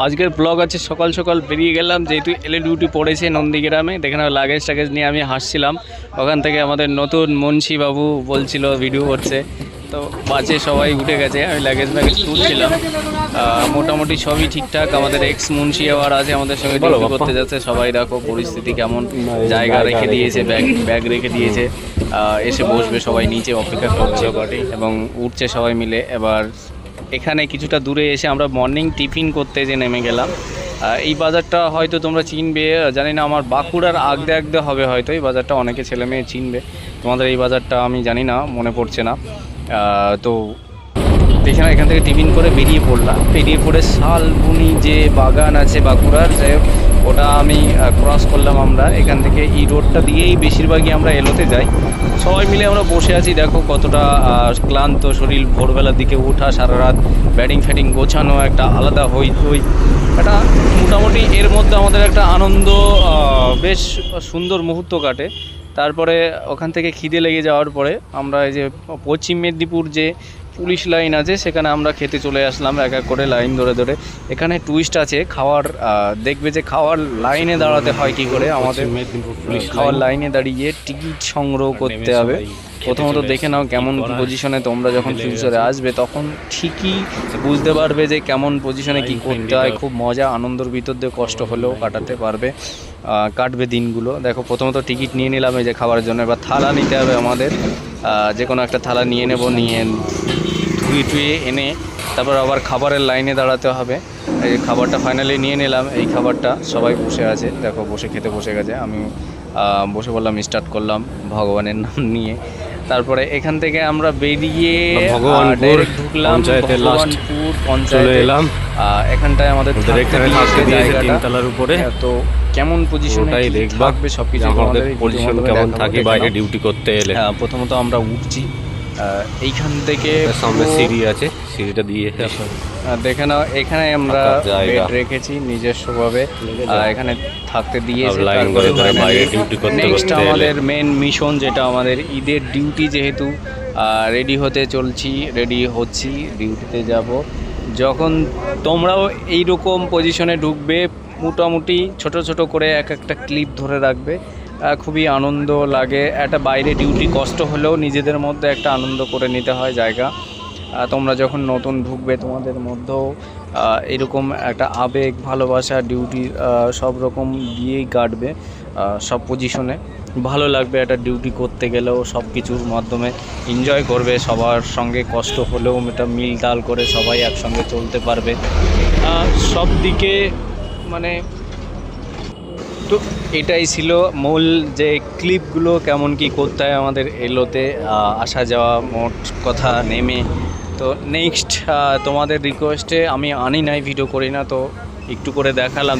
আজকের ব্লগ আছে, সকাল সকাল বেরিয়ে গেলাম যেহেতু এলএ ডিউটি পড়েছে নন্দীগ্রামে। দেখেন লাগেজ টাগেজ নিয়ে আমি হাসছিলাম, ওখান থেকে আমাদের নতুন মুন্সি বাবু বলছিল ভিডিও করছে, তো বাসে সবাই উঠে গেছে, আমি লাগেজ ব্যাগেজ তুলছিলাম। মোটামুটি সবই ঠিকঠাক। আমাদের এক্স মুন্সি আবার আছে আমাদের সঙ্গে ডিউটি করতে যাচ্ছে। সবাই দেখো পরিস্থিতি কেমন, জায়গা রেখে দিয়েছে, ব্যাগ রেখে দিয়েছে, এসে বসবে সবাই, নিচে অপেক্ষা করছে এবং উঠছে সবাই মিলে। এবার এখানে কিছুটা দূরে এসে আমরা মর্নিং টিফিন করতে যে নেমে গেলাম। এই বাজারটা হয়তো তোমরা চিনবে, জানি না, আমার বাঁকুড়ার আগদে আগদে হবে হয়তো এই বাজারটা, অনেকে ছেলে মেয়ে চিনবে। তোমাদের এই বাজারটা আমি জানি না, মনে পড়ছে না। তো দেখে না, এখান থেকে টিফিন করে বেরিয়ে পড়লাম। বেরিয়ে পড়ে শালবনি যে বাগান আছে বাঁকুড়ার, যাই হোক ওটা আমি ক্রস করলাম। আমরা এখান থেকে এই রোডটা দিয়েই বেশিরভাগই আমরা এলোতে যাই। সবাই মিলে আমরা বসে আছি, দেখো কতটা ক্লান্ত শরীর। ভোরবেলার দিকে ওঠা, সারা রাত ব্যাটিং ফ্যাটিং গোছানো, একটা আলাদা হই একটা মোটামুটি এর মধ্যে আমাদের একটা আনন্দ, বেশ সুন্দর মুহূর্ত কাটে। তারপরে ওখান থেকে খিদে লেগে যাওয়ার পরে আমরা এই যে পশ্চিম মেদিনীপুর যে পুলিশ লাইন আছে সেখানে আমরা খেতে চলে আসলাম, এক এক করে লাইন ধরে ধরে। এখানে টুইস্ট আছে খাওয়ার, দেখবে যে খাওয়ার লাইনে দাঁড়াতে হয় কি করে। আমাদের খাওয়ার লাইনে দাঁড়িয়ে টিকিট সংগ্রহ করতে হবে। প্রথমত দেখে নাও কেমন কী পজিশনে, তোমরা যখন ফিউচারে আসবে তখন ঠিকই বুঝতে পারবে যে কেমন পজিশনে কী করতে হয়। খুব মজা আনন্দর ভিতর দিয়ে কষ্ট হলেও কাটাতে পারবে, কাটবে দিনগুলো। দেখো প্রথমত টিকিট নিয়ে নিলাম এই যে খাবারের জন্য। এবার থালা নিতে হবে আমাদের, যে কোনো একটা থালা নিয়ে নেব, নিয়ে ধুয়ে এনে তারপর আবার খাবারের লাইনে দাঁড়াতে হবে। এই খাবারটা ফাইনালি নিয়ে নিলাম। এই খাবারটা সবাই বসে আছে, দেখো বসে খেতে বসে গেছে। আমি বসে বললাম, স্টার্ট করলাম ভগবানের নাম নিয়ে। তারপরে এখান থেকে আমরা বেরিয়ে ডাইরেক্ট ঢুকলাম ভগবানপুর পঞ্চায়েতে এলাম। এখানটায় আমাদের তিনতলার উপরে, তো কেমন পজিশনে থাকবে সবকিছু আমাদের পজিশন কেমন থাকে বাইরে ডিউটি করতে এলে। প্রথমত আমরা উঠছি, এইখান থেকে সামনে সিঁড়ি আছে, সিঁড়িটা দিয়ে দেখে নাও। এখানে আমরা বেড রেখেছি নিজস্বভাবে, এখানে থাকতে দিয়েছে। নেক্সট আমাদের মেন মিশন, যেটা আমাদের ঈদের ডিউটি, যেহেতু রেডি হচ্ছি, ডিউটিতে যাব। যখন তোমরাও এইরকম পজিশনে ঢুকবে, মোটামুটি ছোট ছোট করে এক একটা ক্লিপ ধরে রাখবে, খুবই আনন্দ লাগে। একটা বাইরে ডিউটি কষ্ট হলেও নিজেদের মধ্যে একটা আনন্দ করে নিতে হয় জায়গা। তোমরা যখন নতুন ঢুকবে তোমাদের মধ্যেও এরকম একটা আবেগ, ভালোবাসা, ডিউটি সব রকম দিয়েই কাটবে। সব পজিশনে ভালো লাগবে, একটা ডিউটি করতে গেলেও সব কিছুর মাধ্যমে এনজয় করবে। সবার সঙ্গে কষ্ট হলেও এটা মিল তাল করে সবাই একসঙ্গে চলতে পারবে সব দিকে, মানে। তো এটাই ছিল মূল, যে ক্লিপগুলো কেমন কি করতে হয় আমাদের এলোতে আসা যাওয়া, মোট কথা নেমে। তো নেক্সট তোমাদের রিকোয়েস্টে আমি আনি নাই, ভিডিও করি না, তো একটু করে দেখালাম।